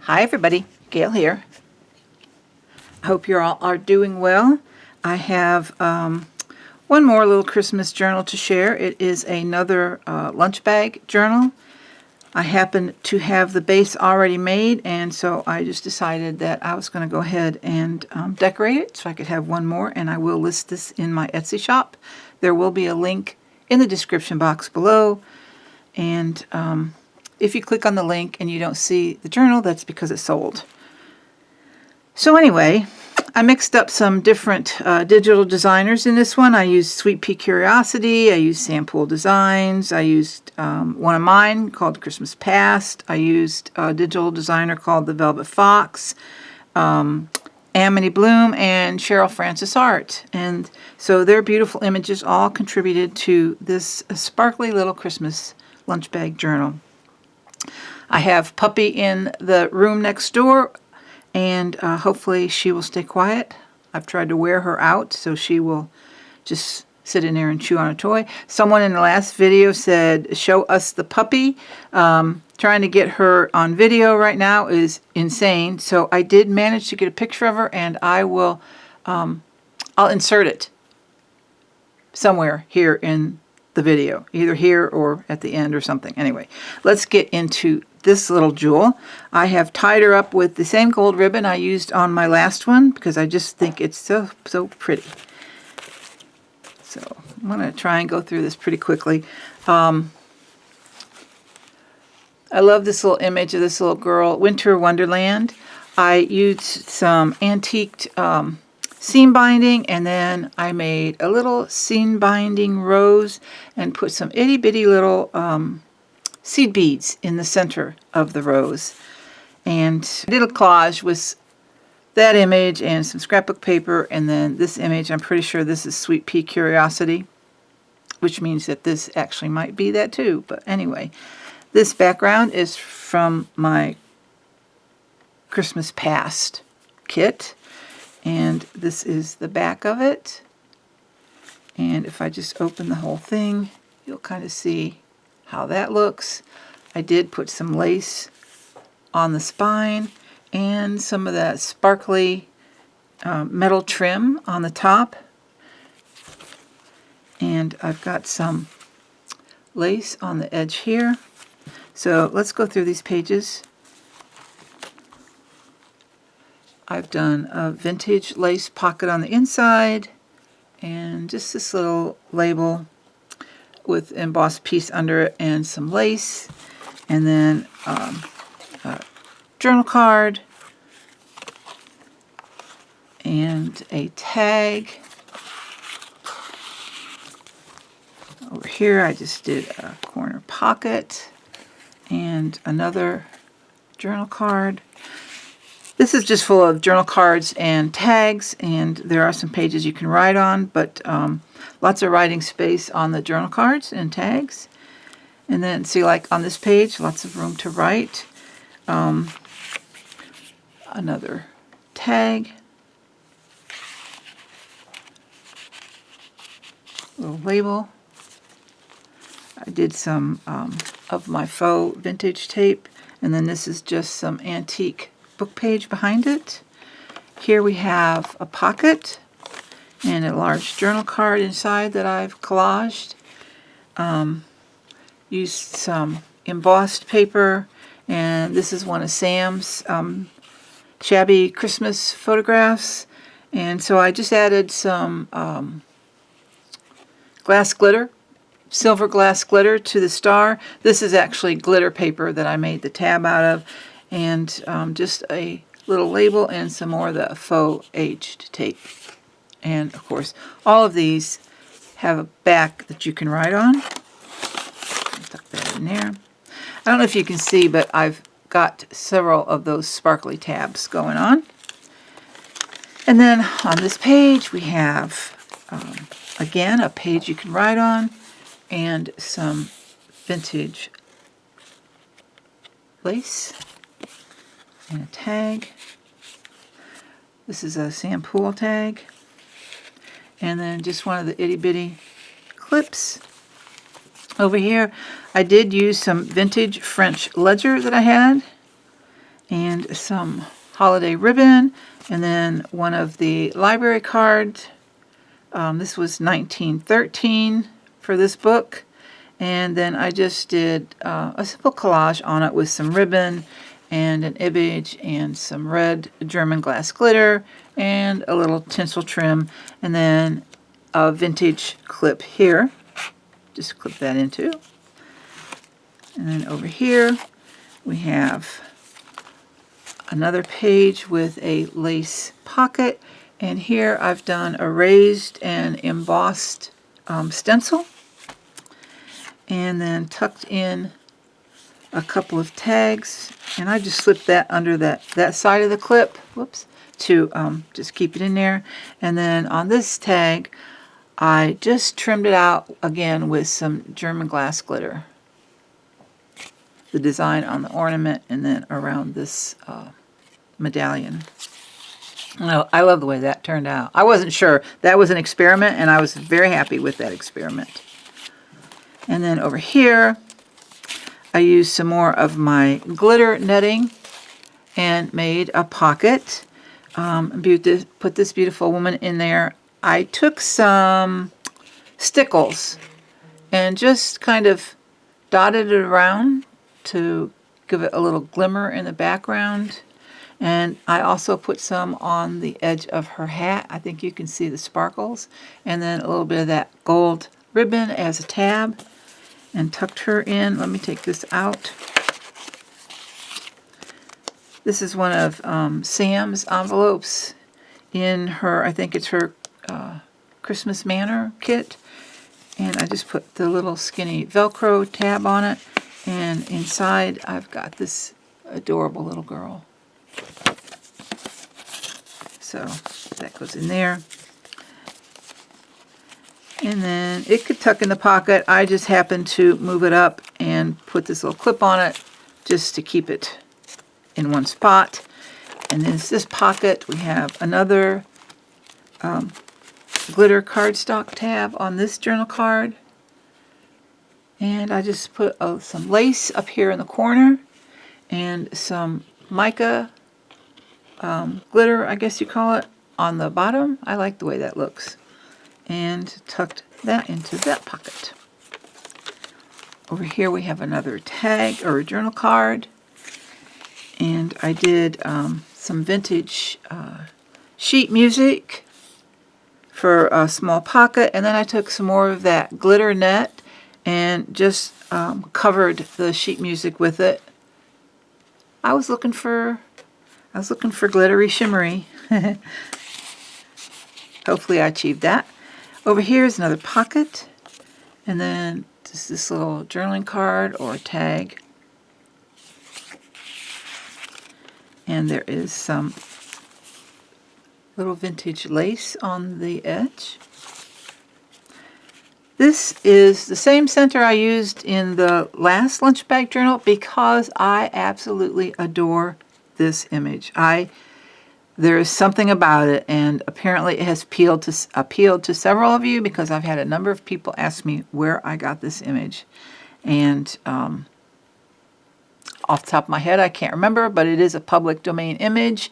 Hi everybody, Gail here. I hope you all are doing well. I have one more little Christmas journal to share. It is another lunch bag journal. I happen to have the base already made, and so I just decided that I was going to go ahead and decorate it so I could have one more, and I will list this in my Etsy shop. There will be a link in the description box below, and if you click on the link and you don't see the journal, that's because it's sold. So anyway, I mixed up some different digital designers in this one. I used Sweet Pea Curiosity, I used Sampool Designs, I used one of mine called Christmas Past, I used a digital designer called The Velvet Fox, Amity Bloom, and Cheryl Francis Art. And so their beautiful images all contributed to this sparkly little Christmas lunch bag journal. I have Puppy in the room next door, and hopefully she will stay quiet. I've tried to wear her out so she will just sit in there and chew on a toy. Someone in the last video said, show us the puppy. Trying to get her on video right now is insane. So I did manage to get a picture of her, and I will, I'll insert it somewhere here in the video, either here or at the end or something. Anyway, let's get into this little jewel. I have tied her up with the same gold ribbon I used on my last one because I just think it's so pretty. So I'm going to try and go through this pretty quickly. I love this little image of this little girl, Winter Wonderland. I used some antiqued seam binding, and then I made a little seam binding rose and put some itty bitty little seed beads in the center of the rose. And I did a collage with that image and some scrapbook paper, and then this image. I'm pretty sure this is Sweet Pea Curiosity, which means that this actually might be that too. But anyway, this background is from my Christmas Past kit. And this is the back of it. And if I just open the whole thing, you'll kind of see how that looks. I did put some lace on the spine and some of that sparkly metal trim on the top. And I've got some lace on the edge here. So let's go through these pages. I've done a vintage lace pocket on the inside and just this little label with embossed piece under it and some lace, and then a journal card and a tag. Over here I just did a corner pocket and another journal card. This is just full of journal cards and tags, and there are some pages you can write on, but lots of writing space on the journal cards and tags. And then see, like on this page, lots of room to write. Another tag. Little label. I did some of my faux vintage tape, and then this is just some antique book page behind it. Here we have a pocket and a large journal card inside that I've collaged. Used some embossed paper, and this is one of Sam's shabby Christmas photographs. And so I just added some glass glitter, silver glass glitter to the star. This is actually glitter paper that I made the tab out of, and just a little label and some more of the faux aged tape. And of course, all of these have a back that you can write on. Tuck that in there. I don't know if you can see, but I've got several of those sparkly tabs going on. And then on this page we have, again, a page you can write on and some vintage lace and a tag. This is a Sampool tag. And then just one of the itty bitty clips. Over here I did use some vintage French ledger that I had, and some holiday ribbon, and then one of the library cards. This was 1913 for this book. And then I just did a simple collage on it with some ribbon and an image and some red German glass glitter and a little tinsel trim, and then a vintage clip here. Just clip that into. And then over here we have another page with a lace pocket, and here I've done a raised and embossed stencil, and then tucked in a couple of tags, and I just slipped that under that side of the clip, whoops, to just keep it in there. And then on this tag I just trimmed it out again with some German glass glitter, the design on the ornament and then around this medallion. I love the way that turned out. I wasn't sure. That was an experiment, and I was very happy with that experiment. And then over here, I used some more of my glitter netting and made a pocket. Put this beautiful woman in there. I took some stickles and just kind of dotted it around to give it a little glimmer in the background. And I also put some on the edge of her hat. I think you can see the sparkles. And then a little bit of that gold ribbon as a tab. And tucked her in. Let me take this out. This is one of Sam's envelopes in her, I think it's her Christmas Manor kit. And I just put the little skinny Velcro tab on it. And inside I've got this adorable little girl. So that goes in there. And then it could tuck in the pocket. I just happened to move it up and put this little clip on it just to keep it in one spot. And then this pocket, we have another glitter cardstock tab on this journal card. And I just put some lace up here in the corner and some mica glitter, I guess you call it, on the bottom. I like the way that looks. And tucked that into that pocket. Over here we have another tag or a journal card. And I did some vintage sheet music for a small pocket. And then I took some more of that glitter net and just covered the sheet music with it. I was looking for glittery shimmery. Hopefully I achieved that. Over here is another pocket, and then just this little journaling card or tag. And there is some little vintage lace on the edge. This is the same center I used in the last lunch bag journal because I absolutely adore this image. There is something about it, and apparently it has appealed to several of you because I've had a number of people ask me where I got this image. And off the top of my head, I can't remember, but it is a public domain image.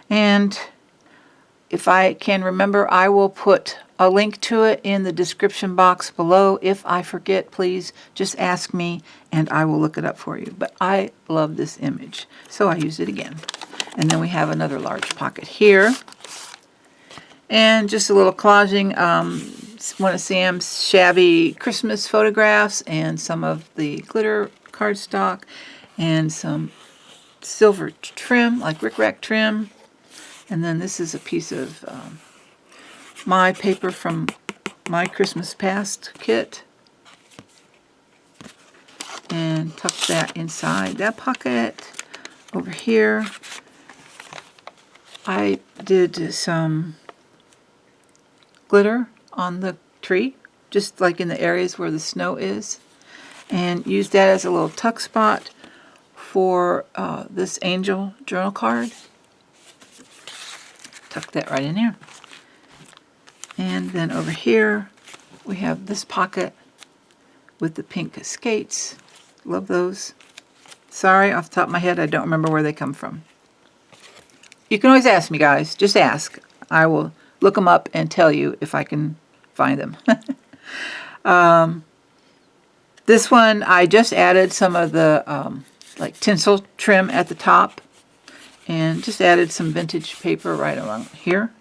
And if I can remember, I will put a link to it in the description box below. If I forget, please just ask me and I will look it up for you. But I love this image, so I used it again. And then we have another large pocket here. And just a little collaging, one of Sam's shabby Christmas photographs and some of the glitter cardstock and some silver trim, like rickrack trim. And then this is a piece of my paper from my Christmas Past kit. And tuck that inside that pocket. Over here, I did some glitter on the tree, just like in the areas where the snow is, and used that as a little tuck spot for this angel journal card. Tuck that right in there. And then over here, we have this pocket with the pink skates. Love those. Sorry, off the top of my head, I don't remember where they come from. You can always ask me, guys. Just ask. I will look them up and tell you if I can find them. This one, I just added some of the like tinsel trim at the top, and just added some vintage paper right along here,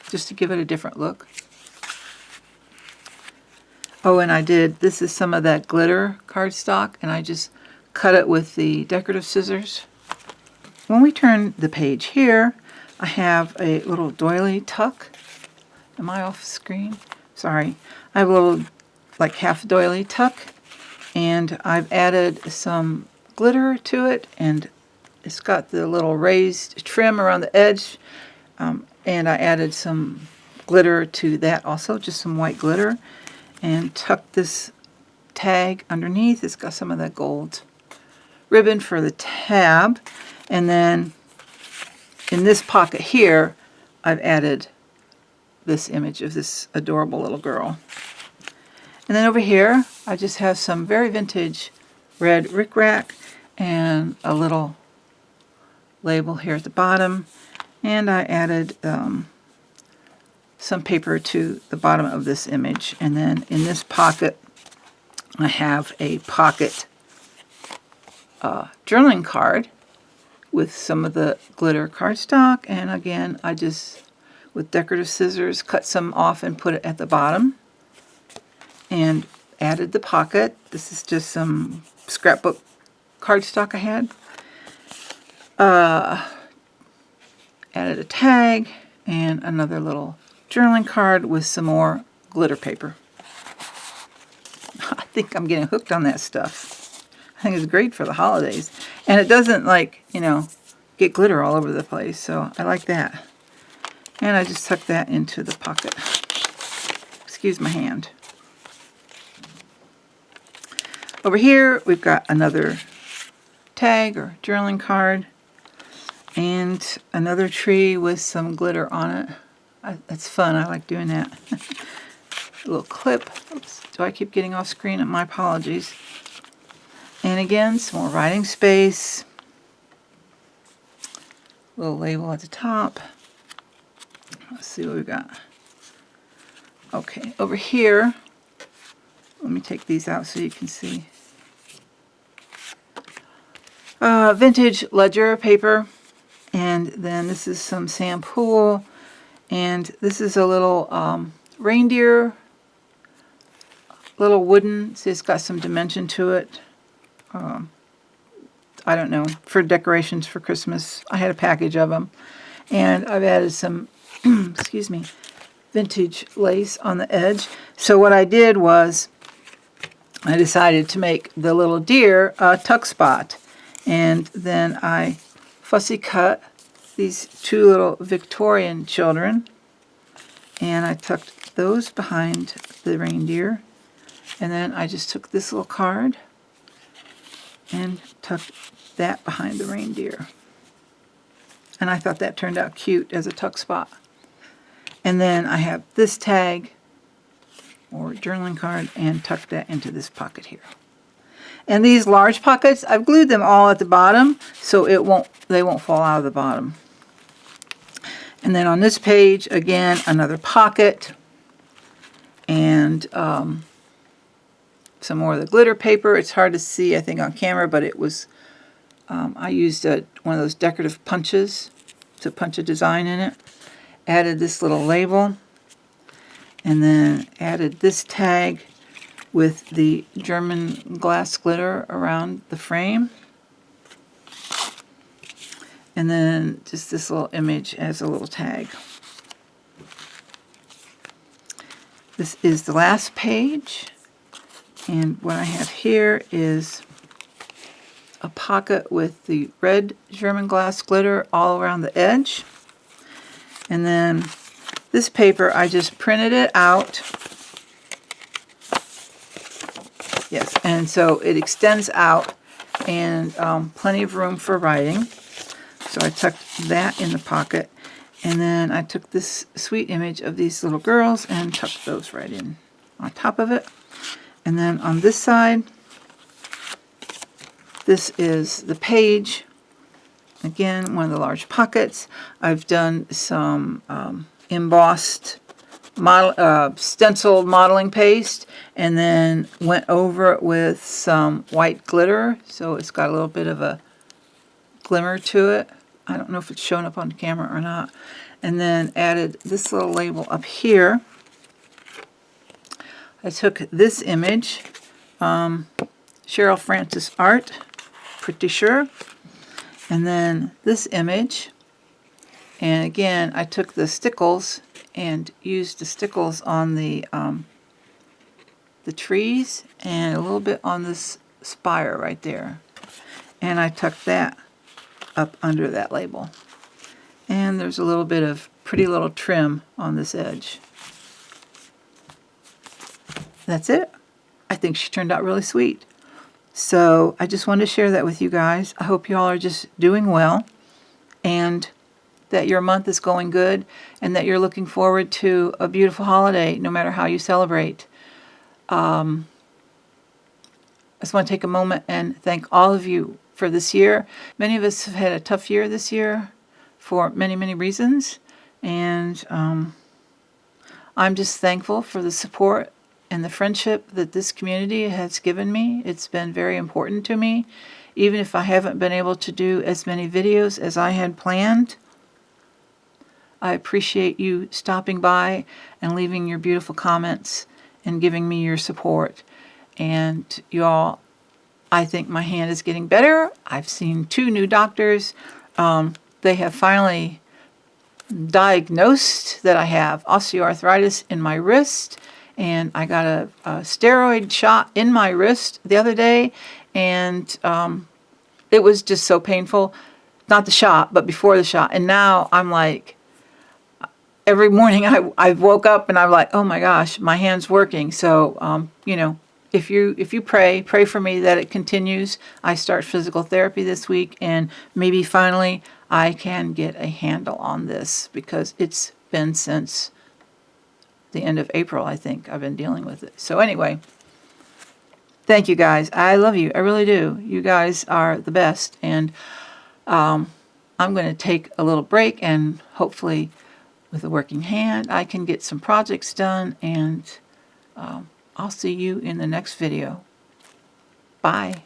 just to give it a different look. Oh, and this is some of that glitter cardstock, and I just cut it with the decorative scissors. When we turn the page here, I have a little doily tuck. Am I off screen? Sorry. I have a little, like, half doily tuck, and I've added some glitter to it, and it's got the little raised trim around the edge, and I added some glitter to that also, just some white glitter, and tucked this tag underneath. It's got some of that gold ribbon for the tab, and then in this pocket here, I've added this image of this adorable little girl. And then over here, I just have some very vintage red rickrack and a little label here at the bottom. And I added some paper to the bottom of this image. And then in this pocket, I have a pocket journaling card with some of the glitter cardstock. And again, I just, with decorative scissors, cut some off and put it at the bottom. And added the pocket. This is just some scrapbook cardstock I had. Added a tag and another little journaling card with some more glitter paper. I think I'm getting hooked on that stuff. I think it's great for the holidays. And it doesn't, like, you know, get glitter all over the place, so I like that. And I just tuck that into the pocket. Excuse my hand. Over here, we've got another tag or journaling card and another tree with some glitter on it. That's fun. I like doing that. A little clip. Oops, do I keep getting off screen? My apologies. And again, some more writing space. Little label at the top. Let's see what we've got. Okay, over here, let me take these out so you can see. Vintage ledger paper, and then this is some Sam Pool, and this is a little reindeer, little wooden. See, it's got some dimension to it. I don't know, for decorations for Christmas. I had a package of them, and I've added some, excuse me, vintage lace on the edge. So what I did was I decided to make the little deer a tuck spot, and then I fussy cut these two little Victorian children, and I tucked those behind the reindeer, and then I just took this little card and tucked that behind the reindeer, and I thought that turned out cute as a tuck spot. And then I have this tag or journaling card and tuck that into this pocket here. And these large pockets, I've glued them all at the bottom so they won't fall out of the bottom. And then on this page, again, another pocket and some more of the glitter paper. It's hard to see, I think, on camera, but it was, I used one of those decorative punches to punch a design in it. Added this little label, and then added this tag with the German glass glitter around the frame. And then just this little image as a little tag. This is the last page, and what I have here is a pocket with the red German glass glitter all around the edge. And then this paper, I just printed it out. Yes, and so it extends out and plenty of room for writing. So I tucked that in the pocket. And then I took this sweet image of these little girls and tucked those right in on top of it. And then on this side, This is the page. Again, one of the large pockets. I've done some embossed stenciled modeling paste, and then went over it with some white glitter, so it's got a little bit of a glimmer to it. I don't know if it's showing up on camera or not. And then added this little label up here. I took this image, Cheryl Francis art, pretty sure. And then this image, and again I took the stickles and used the stickles on the trees and a little bit on this spire right there. And I tucked that up under that label. And there's a little bit of pretty little trim on this edge. That's it. I think she turned out really sweet. So I just wanted to share that with you guys. I hope you all are just doing well, and that your month is going good, and that you're looking forward to a beautiful holiday no matter how you celebrate. I just want to take a moment and thank all of you for this year. Many of us have had a tough year this year for many, many reasons, and I'm just thankful for the support and the friendship that this community has given me. It's been very important to me, even if I haven't been able to do as many videos as I had planned. I appreciate you stopping by and leaving your beautiful comments and giving me your support. And you all, I think my hand is getting better. I've seen 2 new doctors. They have finally diagnosed that I have osteoarthritis in my wrist, and I got a steroid shot in my wrist the other day, and it was just so painful. Not the shot, but before the shot. And now I'm like, every morning I woke up and I'm like, oh my gosh, my hand's working. So, you know, if you pray for me that it continues. I start physical therapy this week, and maybe finally I can get a handle on this, because it's been since the end of April, I think, I've been dealing with it. So anyway, thank you guys. I love you. I really do. You guys are the best. And I'm going to take a little break, and hopefully with a working hand I can get some projects done, and I'll see you in the next video. Bye.